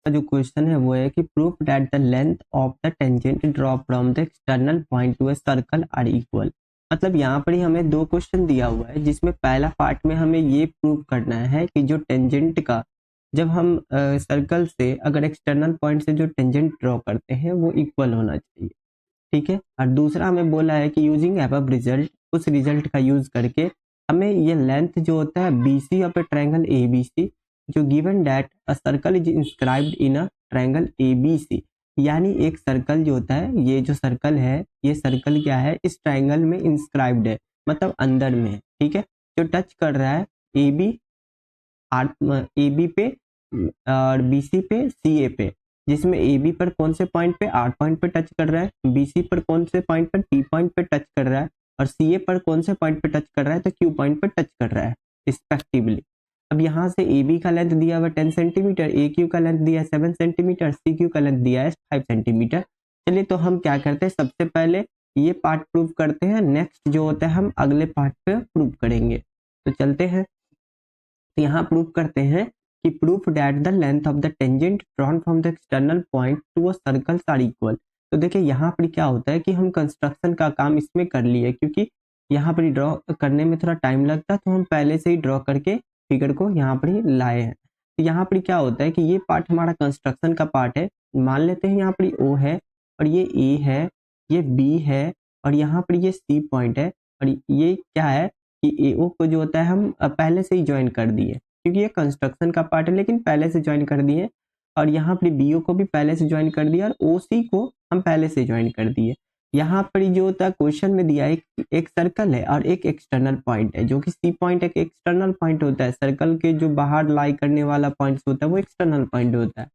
का जो क्वेश्चन है वो है कि proof that the length of the tangent draw from the external point to a circle are equal. मतलब यहाँ पर ही हमें दो क्वेश्चन दिया हुआ है, जिसमें पहला पार्ट में हमें ये प्रूव करना है कि जो टेंजेंट का जब हम सर्कल से अगर एक्सटर्नल पॉइंट से जो टेंजेंट ड्रॉ करते हैं वो इक्वल होना चाहिए। ठीक है। और दूसरा हमें बोला है कि यूजिंग अबव रिजल्ट, उस रिजल्ट का यूज करके हमें ये लेंथ जो होता है BC of A triangle ABC, जो given that a circle is inscribed in a triangle ABC, यानी एक सर्कल जो होता है, ये जो सर्कल है, ये सर्कल क्या है, इस ट्रायंगल में इंस्क्राइब्ड है, मतलब अंदर में है। ठीक है। जो टच कर रहा है AB AB पे और BC पे CA पे, जिसमें AB पर कौन से पॉइंट पे, R पॉइंट पे टच कर रहा है, BC पर कौन से पॉइंट पर, T पॉइंट पे टच कर रहा है, और CA पर कौन से पॉइंट पे टच कर रहा है, तो Q पॉइंट पर टच कर रहा है रिस्पेक्टिवली। अब यहाँ से AB का लेंथ दिया हुआ 10 सेंटीमीटर, AQ का लेंथ दिया है 7 सेंटीमीटर, CQ का लेंथ दिया है 5 सेंटीमीटर। चलिए तो हम क्या करते हैं, सबसे पहले ये पार्ट प्रूव करते हैं, नेक्स्ट जो होता है हम अगले पार्ट पे प्रूव करेंगे। तो चलते हैं, तो यहाँ प्रूव करते हैं कि proof that the length of the tangent drawn from the external point to a circle are equal. तो देखिए यहाँ पर क्या होता है कि हम कंस्ट्रक्शन का काम इसमें कर लिए, क्योंकि यहाँ पर ड्रॉ करने में थोड़ा टाइम लगता है, तो हम पहले से ही ड्रॉ करके फिगर को यहाँ पर ही लाए हैं। तो यहाँ पर क्या होता है कि ये पार्ट हमारा कंस्ट्रक्शन का पार्ट है। मान लेते हैं यहाँ पर O है, और ये A है, ये B है, और यहाँ पर ये C पॉइंट है, और ये क्या है कि AO को जो होता है हम पहले से ही ज्वाइन कर दिए, क्योंकि ये कंस्ट्रक्शन का पार्ट है, लेकिन पहले से ज्वाइन कर दिए। और यहाँ पर BO को भी पहले से ज्वाइन कर दिया, और OC को हम पहले से ज्वाइन कर दिए। यहाँ पर जो होता है क्वेश्चन में दिया एक सर्कल है और एक एक्सटर्नल पॉइंट है, जो कि C पॉइंट एक एक्सटर्नल पॉइंट होता है। सर्कल के जो बाहर लाई करने वाला पॉइंट होता है वो एक्सटर्नल पॉइंट होता है।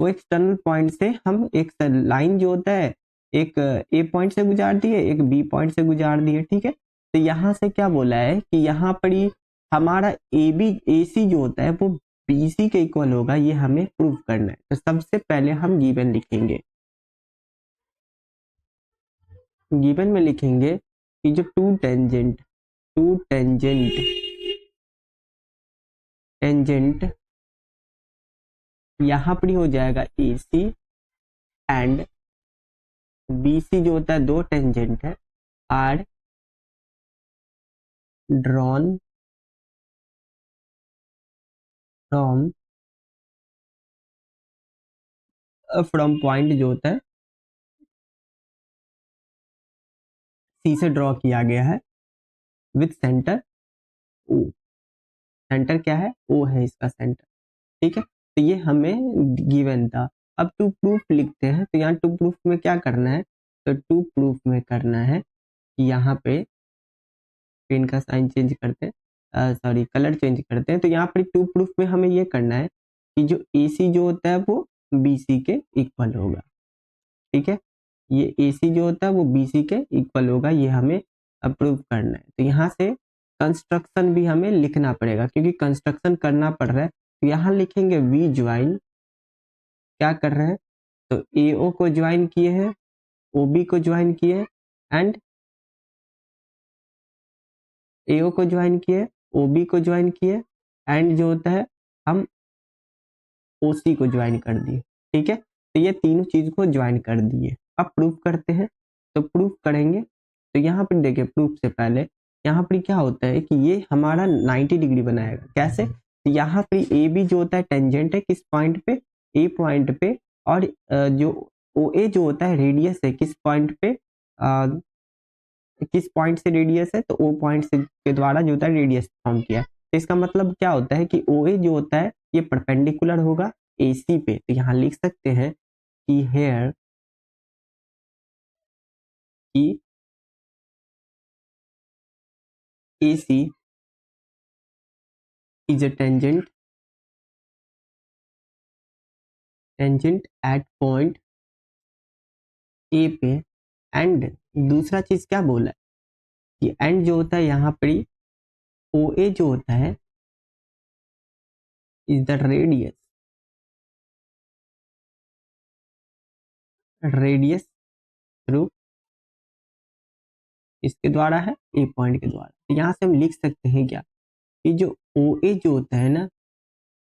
वो एक्सटर्नल पॉइंट से हम एक लाइन जो होता है, एक A पॉइंट से गुजार दिए, एक B पॉइंट से गुजार दिए। ठीक है। तो यहाँ से क्या बोला है कि यहाँ पर ही हमारा AC जो होता है वो BC के इक्वल होगा, ये हमें प्रूव करना है। तो सबसे पहले हम गिवन लिखेंगे, गिवन में लिखेंगे कि जो टू टेंजेंट यहाँ पर ही हो जाएगा AC एंड BC जो होता है, दो टेंजेंट है, आर ड्रॉन फ्रॉम पॉइंट जो होता है C से ड्रॉ किया गया है विथ सेंटर O। सेंटर क्या है, O है इसका सेंटर। ठीक है। तो ये हमें गिवन था। अब टू प्रूफ लिखते हैं, तो यहाँ टू प्रूफ में क्या करना है, तो टू प्रूफ में करना है कि यहाँ पे पेन का साइन चेंज करते हैं, सॉरी कलर चेंज करते हैं। तो यहाँ पर टू प्रूफ में हमें ये करना है कि जो AC जो होता है वो BC के इक्वल होगा। ठीक है। ये AC जो होता है वो BC के इक्वल होगा, ये हमें अप्रूव करना है। तो यहाँ से कंस्ट्रक्शन भी हमें लिखना पड़ेगा, क्योंकि कंस्ट्रक्शन करना पड़ रहा है। तो यहाँ लिखेंगे V ज्वाइन, क्या कर रहे हैं, तो AO को ज्वाइन किए हैं, OB को ज्वाइन किए, एंड AO को ज्वाइन किए, OB को ज्वाइन किए, एंड जो होता है हम OC को ज्वाइन कर दिए। ठीक है। तो ये तीनों चीज को ज्वाइन कर दिए। अब प्रूफ करते हैं, तो प्रूफ करेंगे। तो यहाँ पर देखिए, प्रूफ से पहले यहाँ पर क्या होता है कि ये हमारा 90 डिग्री बनाएगा। कैसे, तो यहाँ पर AB जो होता है टेंजेंट है किस पॉइंट पे, A पॉइंट पे, और जो OA जो होता है रेडियस है किस पॉइंट पे, किस पॉइंट से रेडियस है, तो O पॉइंट से के द्वारा जो होता है रेडियस फॉर्म किया। तो इसका मतलब क्या होता है कि OA जो होता है ये परपेंडिकुलर होगा AC पे। तो यहाँ लिख सकते हैं कि हेयर की AC is a tangent at point A पे। एंड दूसरा चीज क्या बोला है कि एंड जो होता है यहाँ पर OA जो होता है इज द रेडियस थ्रू इसके द्वारा है A पॉइंट के द्वारा। तो यहाँ से हम लिख सकते हैं क्या कि जो OA जो होता है ना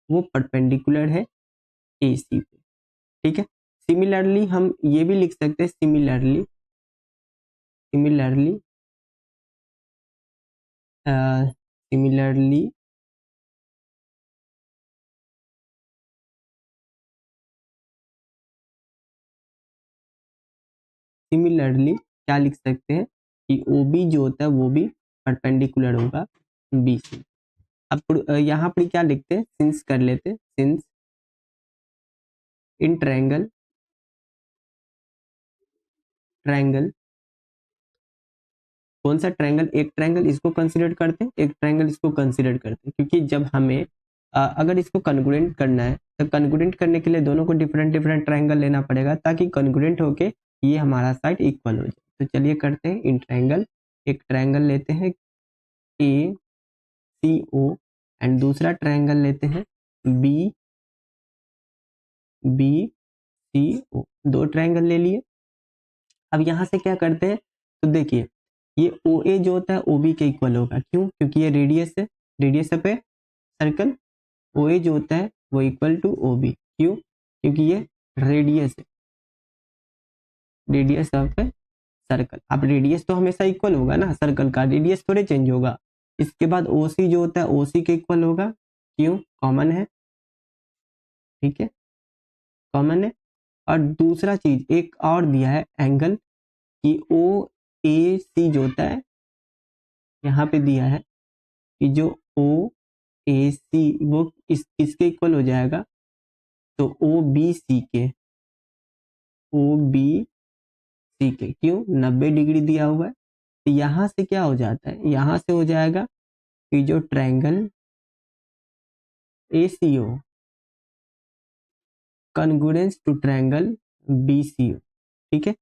वो परपेंडिकुलर है AC पे। ठीक है। सिमिलरली हम ये भी लिख सकते हैं, सिमिलरली सिमिलरली सिमिलरली सिमिलरली क्या लिख सकते हैं कि ओ बी जो होता है वो भी परपेंडिकुलर होगा बी सी। अब यहाँ पर क्या लिखते हैं, सिंस कर लेते हैं, सिंस इन ट्रायंगल कौन सा ट्रायंगल, एक ट्रायंगल इसको कंसीडर करते हैं, एक ट्रायंगल इसको कंसीडर करते हैं, क्योंकि जब हमें अगर इसको कन्ग्रुएंट करना है तो कन्ग्रुएंट करने के लिए दोनों को डिफरेंट डिफरेंट ट्रायंगल लेना पड़ेगा ताकि कन्ग्रुएंट होके ये हमारा साइड इक्वल हो जाए। तो चलिए करते हैं इन ट्रायंगल। एक ट्रायंगल लेते हैं ए सी ओ एंड दूसरा ट्रायंगल लेते हैं बी बी सी ओ। दो ट्रायंगल ले लिए। अब यहाँ से क्या करते हैं, तो देखिए ये ओ ए जो होता है ओ बी के इक्वल होगा, क्यों, क्योंकि ये रेडियस है, रेडियस पे सर्कल, ओ ए जो होता है वो इक्वल टू ओ बी, क्यों, क्योंकि ये रेडियस है, रेडियस ऑफ सर्कल। अब रेडियस तो हमेशा इक्वल होगा ना, सर्कल का रेडियस थोड़े चेंज होगा। इसके बाद ओ सी जो होता है ओ सी के इक्वल होगा, क्यों, कॉमन है, ठीक है, कॉमन है। और दूसरा चीज एक और दिया है एंगल कि ओ ए सी जो होता है, यहाँ पे दिया है कि जो ओ ए सी वो किसके इक्वल हो जाएगा, तो ओ बी सी के, ओ बी सी के, क्यों, 90 डिग्री दिया हुआ है। तो यहाँ से क्या हो जाता है, यहाँ से हो जाएगा कि जो triangle A C O congruence to triangle B C O, ठीक है।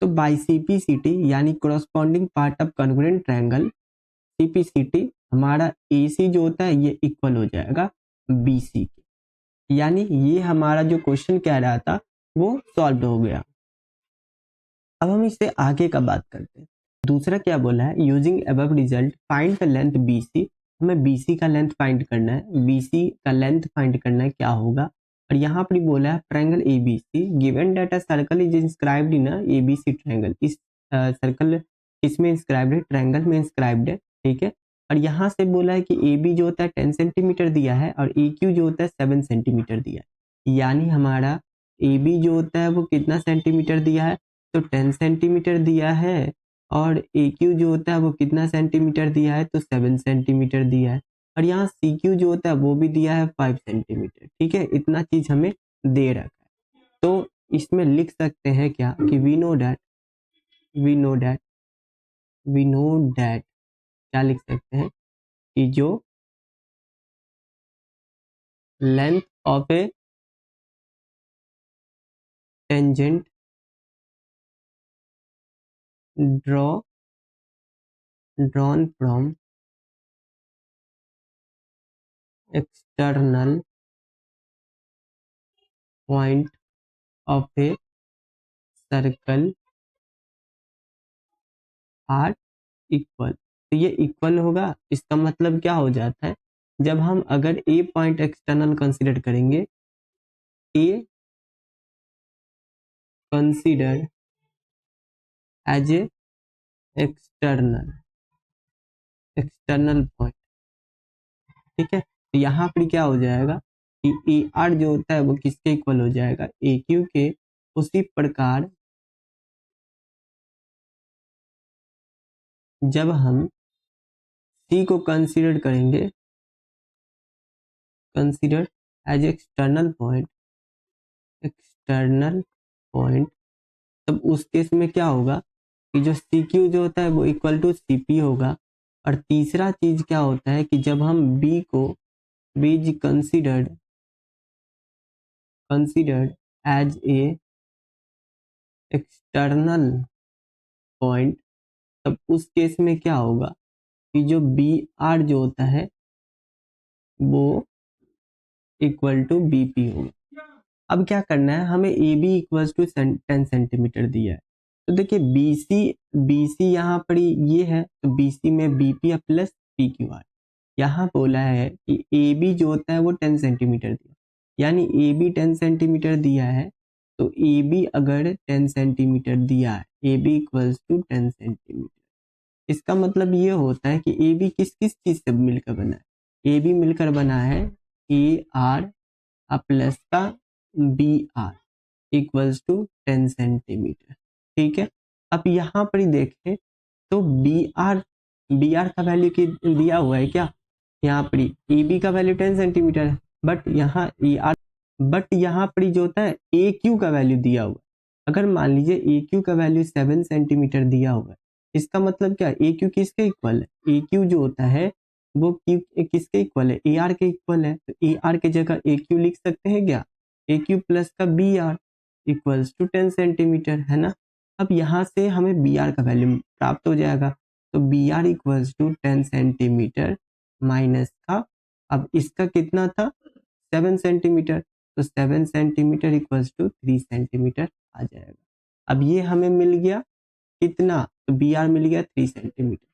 तो बाई सीपीसीटी यानी corresponding part of congruent triangle CPCT हमारा AC जो होता है ये इक्वल हो जाएगा BC के। यानी ये हमारा जो क्वेश्चन कह रहा था वो सॉल्व हो गया। अब हम इससे आगे का बात करते हैं। दूसरा क्या बोला है, using above result find the length BC। हमें BC का लेंथ फाइंड करना है, BC का लेंथ फाइंड करना है क्या होगा। और यहाँ पर बोला है triangle ABC given that a circle is inscribed in ABC triangle. इस सर्कल इसमें इंस्क्राइब्ड है, ट्रायंगल में इंस्क्राइब्ड है, ठीक है। और यहाँ से बोला है कि AB जो होता है 10 सेंटीमीटर दिया है और AQ जो होता है 7 सेंटीमीटर दिया है। यानी हमारा AB जो होता है वो कितना सेंटीमीटर दिया है, तो 10 सेंटीमीटर दिया है और AQ जो होता है वो कितना सेंटीमीटर दिया है, तो 7 सेंटीमीटर दिया है। और यहाँ CQ जो होता है वो भी दिया है 5 सेंटीमीटर, ठीक है। इतना चीज हमें दे रखा है। तो इसमें लिख सकते हैं क्या कि वी नो दैट क्या लिख सकते हैं कि जो length of A tangent drawn from external point of a circle are equal। तो ये इक्वल होगा, इसका मतलब क्या हो जाता है, जब हम अगर ए पॉइंट एक्सटर्नल कंसीडर करेंगे, A consider as a external point, ठीक है। तो यहाँ पर क्या हो जाएगा कि ए आर जो होता है वो किसके इक्वल हो जाएगा, ए क्यू के। उसी प्रकार जब हम सी को कंसीडर करेंगे, कंसीडर एज एक्सटर्नल पॉइंट, तब उस केस में क्या होगा कि जो सी क्यू जो होता है वो इक्वल टू सी पी होगा। और तीसरा चीज क्या होता है कि जब हम बी को is considered as a external point, तब उस केस में क्या होगा कि जो बी आर जो होता है वो इक्वल टू बी पी होगा। अब क्या करना है, हमें A B equal to 10 centimetre दिया है। तो देखिए BC यहाँ पर ये है, तो BC में BP प्लस PQR। यहाँ बोला है कि AB जो होता है वो 10 सेंटीमीटर दिया, यानी AB 10 सेंटीमीटर दिया है तो ए बी अगर 10 सेंटीमीटर दिया है, A B equals to 10 centimetre, इसका मतलब ये होता है कि ए बी किस किस चीज से मिलकर बना है, ए बी मिलकर बना है ए आर प्लस का B R equals to 10 centimetre. ठीक है, अब यहाँ पर ही देखें तो बी आर का वैल्यू दिया हुआ है क्या, यहाँ पर ए बी का वैल्यू 10 सेंटीमीटर है, बट यहाँ पर जो होता है ए क्यू का वैल्यू दिया हुआ है। अगर मान लीजिए ए क्यू का वैल्यू 7 सेंटीमीटर दिया हुआ है, इसका मतलब क्या, ए क्यू किसके इक्वल है, ए क्यू जो होता है वो क्यू किसके इक्वल है, ए आर के इक्वल है। तो ए आर के जगह ए क्यू लिख सकते हैं क्या, ए क्यू प्लस का B R equals to 10 centimetre, है ना। अब यहाँ से हमें बी आर का वैल्यू प्राप्त हो जाएगा, तो B R equals to 10 centimetre minus का, अब इसका कितना था 7 सेंटीमीटर, तो 7 सेंटीमीटर इक्वल्स टू 3 सेंटीमीटर आ जाएगा। अब ये हमें मिल गया कितना, तो बी आर मिल गया 3 सेंटीमीटर,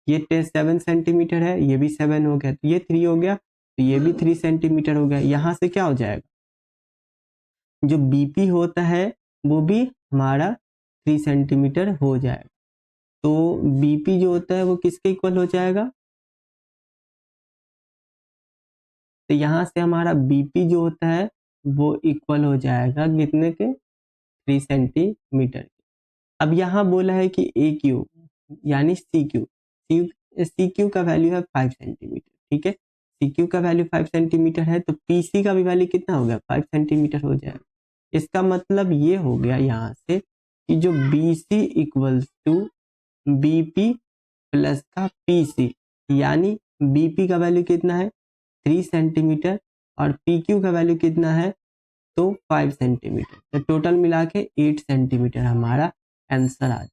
ये 7 सेंटीमीटर है, ये भी 7 हो गया, तो ये 3 हो गया, तो ये भी 3 सेंटीमीटर हो गया। यहाँ से क्या हो जाएगा, जो बीपी होता है वो भी हमारा 3 सेंटीमीटर हो जाएगा। तो बीपी जो होता है वो किसके इक्वल हो जाएगा, तो यहाँ से हमारा बीपी जो होता है वो इक्वल हो जाएगा कितने के, 3 सेंटीमीटर। अब यहाँ बोला है कि ए क्यू यानी सी क्यू का वैल्यू है 5 सेंटीमीटर। ठीक है, सी क्यू का वैल्यू 5 सेंटीमीटर है, तो पी सी का भी वैल्यू कितना हो गया, 5 सेंटीमीटर हो जाएगा। इसका मतलब ये हो गया यहाँ से कि जो B C equals to B P plus का पी सी, यानी बी पी का वैल्यू कितना है 3 सेंटीमीटर और पी क्यू का वैल्यू कितना है तो 5 सेंटीमीटर, तो टोटल मिला के 8 सेंटीमीटर हमारा आंसर आ